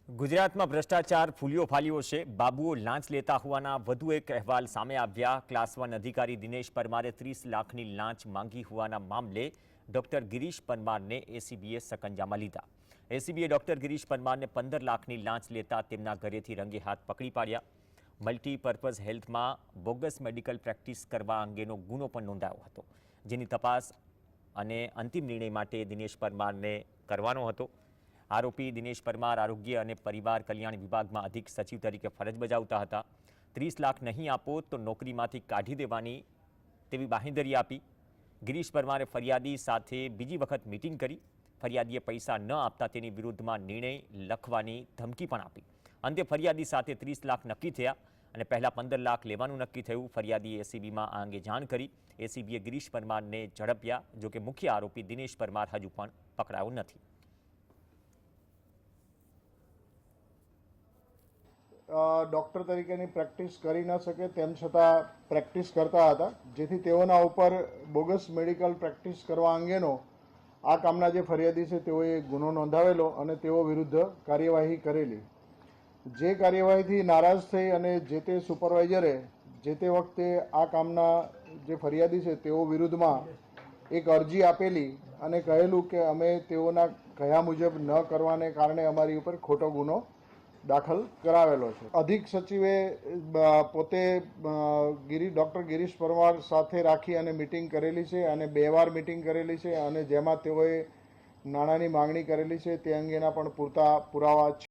ગુજરાતમાં ભ્રષ્ટાચાર ફૂલ્યો ફાલ્યો છે। બાબુઓ લાંચ લેતા હોવાના વધુ એક અહેવાલ સામે આવ્યા। ક્લાસ 1 અધિકારી દિનેશ પરમારે 30 લાખની લાંચ માંગી હોવાના મામલે ડોક્ટર ગિરીશ પરમારને એસીબીએ સકંજામાં લીધા। એસીબીએ ડોક્ટર ગિરીશ પરમારને 15 લાખની લાંચ લેતા તેમના ઘરેથી રંગે હાથ પકડી પાડ્યા। મલ્ટીપર્પઝ હેલ્થમાં બોગસ મેડિકલ પ્રેક્ટિસ કરવા અંગેનો ગુનો પણ નોંધાયો હતો, જેની તપાસ અને અંતિમ નિર્ણય માટે દિનેશ પરમારને કરવાનો હતો। આરોપી દિનેશ પરમાર આરોગ્ય અને પરિવાર કલ્યાણ વિભાગમાં અધિક સચિવ તરીકે ફરજ બજાવતા હતા। 30 લાખ નહીં આપો તો નોકરીમાંથી કાઢી દેવાની તેવી બાંહેધરી આપી। ગિરીશ પરમારે ફરિયાદી સાથે બીજી વખત મીટિંગ કરી। ફરિયાદીએ પૈસા ન આપતા તેની વિરુદ્ધમાં નિર્ણય લખવાની ધમકી પણ આપી। અંતે ફરિયાદી સાથે 30 લાખ નક્કી થયા અને પહેલા 15 લાખ લેવાનું નક્કી થયું। ફરિયાદીએ એસીબીમાં આ અંગે જાણ કરી। એસીબીએ ગિરીશ પરમારને ઝડપ્યા, જોકે મુખ્ય આરોપી દિનેશ પરમાર હજુ પણ પકડાયો નથી। ડૉક્ટર તરીકેની પ્રેક્ટિસ કરી ન શકે તેમ છતાં પ્રેક્ટિસ કરતા હતા, જેથી તેઓના ઉપર બોગસ મેડિકલ પ્રેક્ટિસ કરવા અંગેનો આ કામના જે ફરિયાદી છે તેઓએ ગુનો નોંધાવેલો અને તેઓ વિરુદ્ધ કાર્યવાહી કરેલી। જે કાર્યવાહીથી નારાજ થઈ અને જે તે સુપરવાઇઝરે જે તે વખતે આ કામના જે ફરિયાદી છે તેઓ વિરુદ્ધમાં એક અરજી આપેલી અને કહેલું કે અમે તેઓના કહ્યા મુજબ ન કરવાને કારણે અમારી ઉપર ખોટો ગુનો દાખલ કરાવેલો છે। અધિક સચિવે પોતે ડૉક્ટર ગિરીશ પરમાર સાથે રાખી અને મિટિંગ કરેલી છે અને 2 વાર મિટિંગ કરેલી છે અને જેમાં તેઓએ નાણાંની માંગણી કરેલી છે તે અંગેના પણ પૂરતા પુરાવા છે।